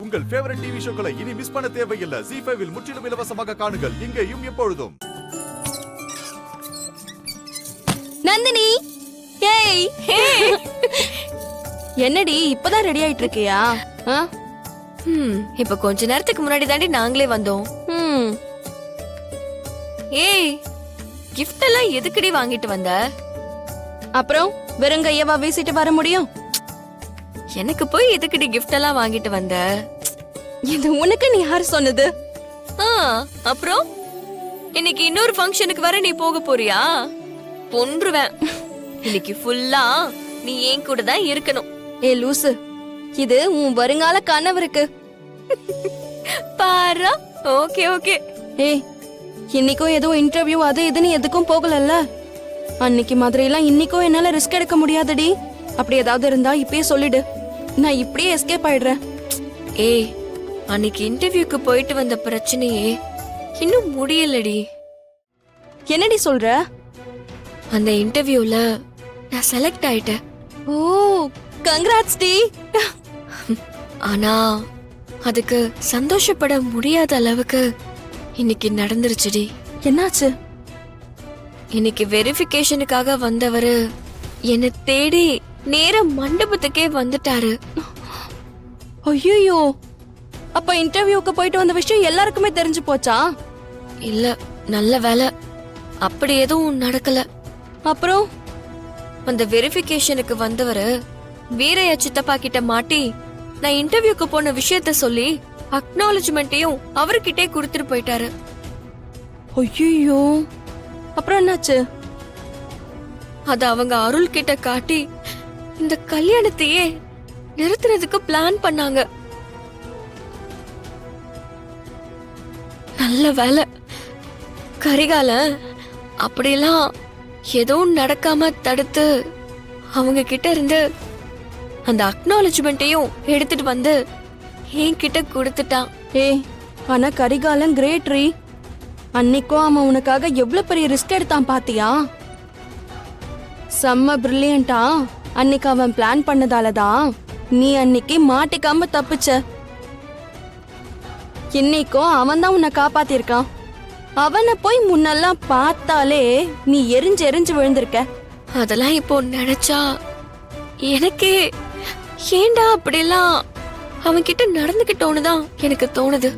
உங்கள் favourite TV ஷோக்களை இனி miss பண்ண தேவையில்லை. ZEE5 இல் முற்றிலும் இலவசமாக காணுங்கள். இங்கேயும் எப்பொழுதும். நந்தினி, ஏய் ஹே, என்னடி இப்பதான் ரெடி ஆயிட்டு இருக்கியா? இப்ப கொஞ்ச நேரத்துக்கு முன்னாடி தாண்டி நாங்களே வந்தோம். ஏய், கிஃப்ட் எல்லாம் எதுக்குடி வாங்கிட்டு வந்த? அப்புறம் வெறுங்கையவா வீசிட்டு வர முடியும்? எனக்கு போய் எதுக்குடி கிஃப்ட் எல்லாம் வாங்கிட்டு வந்த? இது உனக்கு நீ யாரு சொன்னது? அப்புறம் இன்னைக்கு இன்னொரு ஃபங்க்ஷனுக்கு வர நீ போக போறியா? பொன்றுவேன். இன்னைக்கு ஃபுல்லா நீ என் கூட தான் இருக்கணும். ஏ லூசு, இது உன் வருங்கால கனவருக்கு. பாரா. Okay okay. ஏய், இன்னைக்கும் ஏதோ இன்டர்வியூ அது இதுன்னு எதுக்கும் போகலல்ல. அன்னைக்கு மாதிரி எல்லாம் இன்னைக்கும் என்னால ரிஸ்க் எடுக்க முடியாதடி. அப்படி ஏதாவது இருந்தா இப்பயே சொல்லிடு, நான் இப்படியே எஸ்கேப் ஆயிடுறேன். ஏய், அன்னைக்கு இன்டர்வியூக்கு போயிட்டு வந்த பிரச்சனையே இன்னும் முடியலடி. என்னடி சொல்ற? அந்த இன்டர்வியூல நான் செலக்ட் ஆயிட்டேன். ஓ, கங்க்ராட்ஸ் டி. ஆனா அதுக்கு சந்தோஷப்பட முடியாத அளவுக்கு இன்னைக்கு நடந்துருச்சுடி. என்னாச்சு? இன்னைக்கு வெரிஃபிகேஷனுக்காக வந்தவரு என்னை தேடி நேர மண்டபத்துக்கே வந்துட்டாரு. ஐயோ, அப்ப இன்டர்வியூக்கு போயிட்டு வந்த விஷயம் எல்லாருக்குமே தெரிஞ்சு போச்சா? இல்ல, நல்ல வேலை அப்படி எதுவும் நடக்கல. அப்புறம் அந்த வெரிஃபிகேஷனுக்கு வந்தவரு வீரையா சித்தப்பா கிட்ட மாட்டி நான் இன்டர்வியூக்கு போன விஷயத்த சொல்லி அக்னாலஜ்மெண்ட்டையும் அவர்கிட்டே கொடுத்துட்டு போயிட்டாரு. ஐயோ, அப்புறம் என்னாச்சு? அத அவங்க அருள் கிட்ட காட்டி இந்த கல்யாணத்தையே நிறுத்துறதுக்கு பிளான் பண்ணாங்க. நல்ல வேலை கரிகால அப்படியெல்லாம் எதுவும் நடக்காம தடுத்து அவங்க கிட்ட இருந்து அந்த அக்னாலஜ்மெண்ட்டையும் எடுத்துட்டு வந்து என்கிட்ட கொடுத்துட்டான். ஏய், ஆனா கரிகாலன் கிரேட் ரீ. அன்னைக்கும் அவன் உனக்காக எவ்வளவு பெரிய ரிஸ்க் எடுத்தான் பாத்தியா? செம்ம பிரில்லியண்டா. அன்னைக்கு அவன் பிளான் பண்ணதாலதான் நீ அன்னைக்கு மாட்டிக்காம தப்பிச்ச. இன்னைக்கும் அவன் தான் உன்னை காப்பாத்திருக்கான். அவனை போய் முன்னெல்லாம் பார்த்தாலே நீ எரிஞ்சு எரிஞ்சு விழுந்திருக்க. அதெல்லாம் இப்போ நினைச்சா எனக்கே ஏண்டா அப்படிலாம் அவன்கிட்ட நடந்துகிட்டோன்னு தான் எனக்கு தோணுது.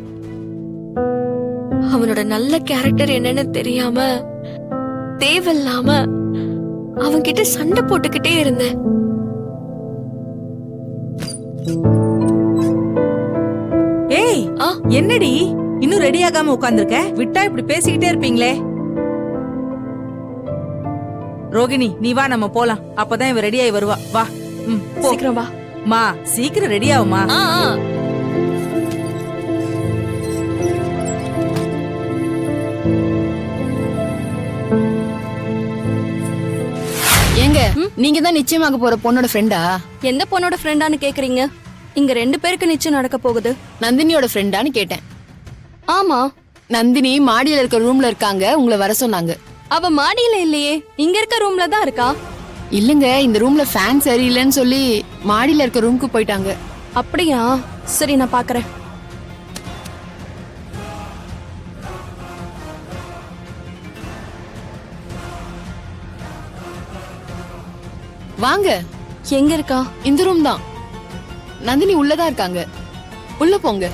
அவனோட நல்ல கேரக்டர் என்னன்னு தெரியாம தேவையில்லாம அவன்கிட்ட சண்டை போட்டுக்கிட்டே இருந்தேன். ஏய், என்னடி இன்னும் ரெடி ஆகாம உட்கார்ந்திருக்க? விட்டா இப்படி பேசிக்கிட்டே இருப்பீங்களே. ரோகிணி, நீ வா, நம்ம போலாம். அப்பதான் இவ ரெடி ஆகி வருவா. வா, சீக்கிரம் வா. மா, சீக்கிரம் ரெடி ஆகுமா. ஏங்க, நீங்க தான் நிச்சயமாக போற பொண்ணோட ஃப்ரெண்டா? எந்த பொண்ணோட ஃப்ரெண்டான்னு கேக்குறீங்க? இங்க 2 பேருக்கு நிச்சயம் நடக்க போகுது. நந்தினியோட ஃப்ரெண்டான்னு கேட்டேன். ஆமா, நந்தினி மாடியில இருக்க ரூம்ல இருக்காங்க, உங்களை வர சொன்னாங்க. அவ மாடியில இல்லையே, இங்க இருக்க ரூம்ல தான் இருக்கா. இல்லங்க, இந்த ரூம்ல ஃபேன் சரியில்லைன்னு சொல்லி மாடியில இருக்க ரூமுக்கு போயிட்டாங்க. அப்படியா? சரி, நான் பாக்குறேன். வாங்க. எங்க இருக்கா? இந்த ரூம் தான். நந்தினி உள்ளதா இருக்காங்க, உள்ள போங்க.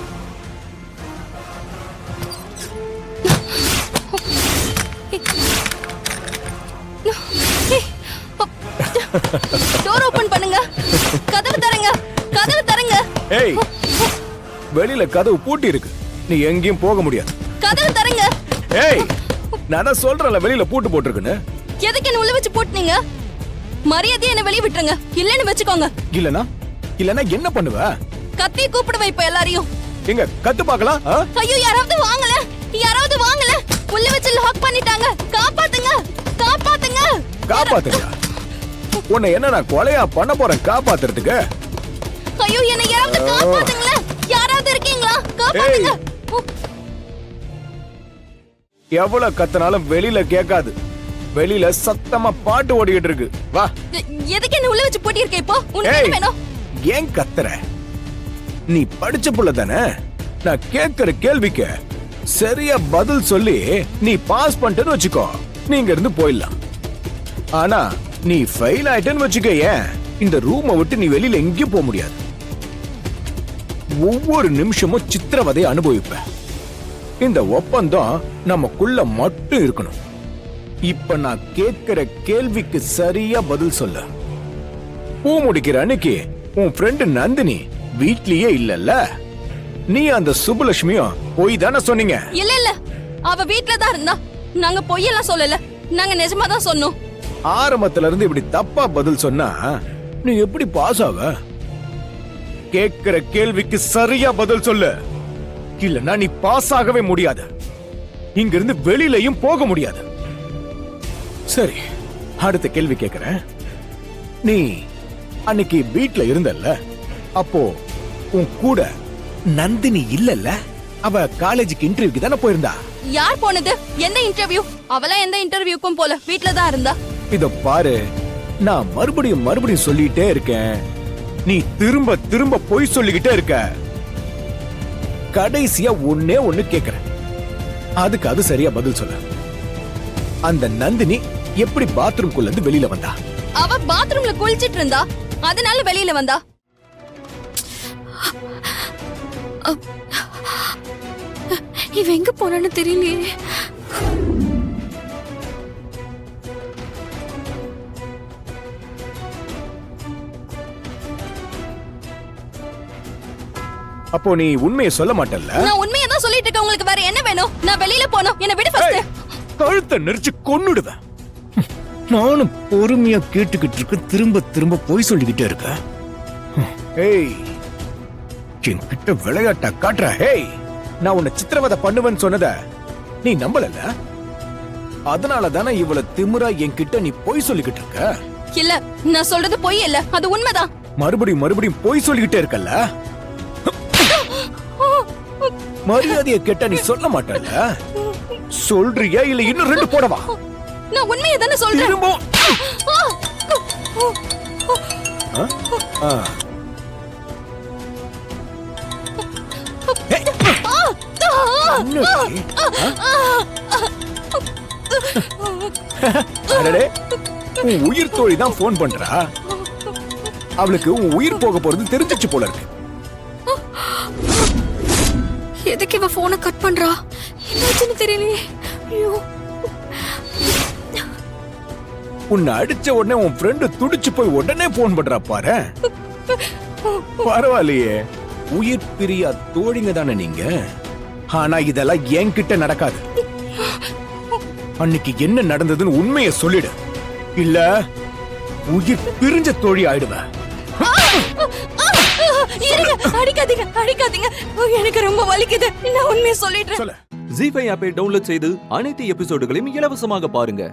டோர் ஓபன் பண்ணுங்க. கதவு தரங்க, கதவு தரங்க. ஏய், வெளியில கதவு பூட்டி இருக்கு, நீ எங்கேயும் போக முடியாது. கதவு தரங்க. ஏய், நான் சொல்றேன்ல வெளியில பூட்டு போட்டுருக்குன்னு. எதுக்கு என்ன உள்ள வச்சு போட்டுனீங்க? மரியாதையா என்ன வெளிய விட்டுருங்க, இல்லன்னு வெச்சுக்கோங்க. இல்லனா என்ன பண்ணுவ? கத்தி கூப்பிடுவ இப்ப எல்லாரையும். எங்க கத்து பார்க்கலாம். ஐயோ, யாராவது வாங்கல, யாராவது வாங்கல. உள்ள வச்சு லாக் பண்ணிட்டாங்க. காப்பாத்துங்க, காப்பாத்துங்க. காப்பாத்துங்க? உன்னை என்ன நான் கொலையா பண்ண போறேன் காப்பாத்துறதுக்கு? ஐயோ, என்ன யாராவது காப்பாத்துங்களா? யாராவது இருக்கீங்களா? காப்பாத்துங்க. எவ்வளவு கத்தனாலும் வெளியில கேட்காது. வெளியில சத்தமா பாட்டு ஓடிக்கிட்டு இருக்கு. வா. எதுக்கு என்ன உள்ள வச்சு போட்டி இருக்க? இப்போ உனக்கு என்ன வேணும்? ஏன் கத்துற? நீ படிச்ச புள்ள தானே? நான் கேட்கிற கேள்விக்கு சரியா பதில் சொல்லி நீ பாஸ் பண்ணிட்டேன்னு வச்சுக்கோ, நீங்க இருந்து போயிடலாம். ஆனா நீ ஃபெயில் ஆயிட்டேன்னு வச்சுக்க, ஏன் இந்த ரூமை விட்டு நீ வெளியில எங்கேயும் போக முடியாது. ஒவ்வொரு நிமிஷமும் சித்திரவதை அனுபவிப்ப. இந்த ஒப்பந்தம் நமக்குள்ள மட்டும் இருக்கணும். இப்ப நான் கேட்கிற கேள்விக்கு சரியா பதில் சொல்ல. பூ முடிக்கிற அன்னைக்கு உன் ஃப்ரெண்டு நந்தினி வீட்லயே இல்லல்ல? நீ அந்த சுப்புலட்சுமியும் போய் தானே சொன்னீங்க? இல்ல இல்ல, அவ வீட்ல தான் இருந்தா. நாங்க பொய்யெல்லாம் சொல்லல, நாங்க நிஜமா தான் சொன்னோம். ஆரம்பத்துல இருந்து இப்படி தப்பா பதில் சொன்னா நீ எப்படி பாஸ் ஆவ? கேட்கிற கேள்விக்கு சரியா பதில் சொல்லு, இல்லன்னா நீ பாஸ் ஆகவே முடியாது. இங்க இருந்து வெளியிலயும் போக முடியாது. சரி, அடுத்த கேள்வி கேக்குறேன். நீ அன்னைக்கு வீட்ல இருந்தல்ல, அப்போ உன் கூட நந்தினி இல்லல்ல? அவ காலேஜுக்கு இன்டர்வியூக்கு தானே போயிருந்தா? யார் போனது? எந்த இன்டர்வியூ? அவளா எந்த இன்டர்வியூக்கும் போல, வீட்ல தான் இருந்தா. இத பாரு, நான் மறுபடியும் சொல்லிட்டே இருக்கேன், நீ திரும்ப திரும்ப பொய் சொல்லிக்கிட்டே இருக்க. கடைசியா ஒண்ணே ஒண்ணு கேக்குறேன், அதுக்கு அது சரியா பதில் சொல்ல. அந்த நந்தினி எப்படி பாத்ரூம்குள்ள இருந்து வெளியில வந்தா? அவ பாத்ரூம்ல குளிச்சிட்டு இருந்தா, அதனால வெளியில வந்தா. இவ எங்க போனான்னு தெரியலையே. அப்போ நீ உண்மையை சொல்ல மாட்டல்ல? நான் உண்மையை தான் சொல்லிட்டு இருக்கேன். உங்களுக்கு வேற என்ன வேணும்? நான் வெளியில போணும், என்ன விடு ஃபர்ஸ்ட். கழுத்தை நெரிச்சு கொன்னுடுவேன். நானும் பொறுமையா கேட்டுக்கிட்டு இருக்க, திரும்ப திரும்ப போய் சொல்லிக்கிட்டே இருக்க. ஏய், என்கிட்ட விளையாட்டா காட்டுற? ஏய், நான் உன்னை சித்திரவதை பண்ணுவேன்னு சொன்னத நீ நம்பலல்ல? அதனால தானே இவ்வளவு திமிரா என்கிட்ட நீ போய் சொல்லிக்கிட்டு இருக்க. இல்ல, நான் சொல்றது பொய் இல்ல, அது உண்மைதான். மறுபடியும் போய் சொல்லிக்கிட்டே இருக்கல்ல? மரியாதையை கேட்டா நீ சொல்ல மாட்டல்ல? சொல்றியா இல்ல இன்னும் 2 போடவா? நான் உண்மையை தானே சொல்றேன். திரும்ப உன் உயிர் தோழி தான் போன் பண்றா. அவளுக்கு உன் உயிர் போக போறது தெரிஞ்சிச்சு போல இருக்கு. எதுக்கு இவ போனை கட் பண்றா? என்னாச்சுன்னு தெரியலையே. ஐயோ, உன்னை அடிச்ச உடனே உன் ஃப்ரெண்டு துடிச்சு போய் உடனே போன் பண்றா பாரு. பரவாயில்லையே, உயிர் பிரியா தோழிங்க தானே நீங்க. ஆனா இதெல்லாம் என்கிட்ட நடக்காது. அன்னைக்கு என்ன நடந்ததுன்னு உண்மையை சொல்லிடு, இல்ல உயிர் பிரிஞ்ச தோழி ஆயிடுவேன். அடிக்காதீங்க, அடிக்காதீங்க, எனக்கு ரொம்ப வலிக்குது. நான் உண்மையை சொல்லிடுறேன். சொல்லு. ஜீ5 ஆப்பை டவுன்லோட் செய்து அனைத்து எபிசோடுகளையும் இலவசமாக பாருங்க.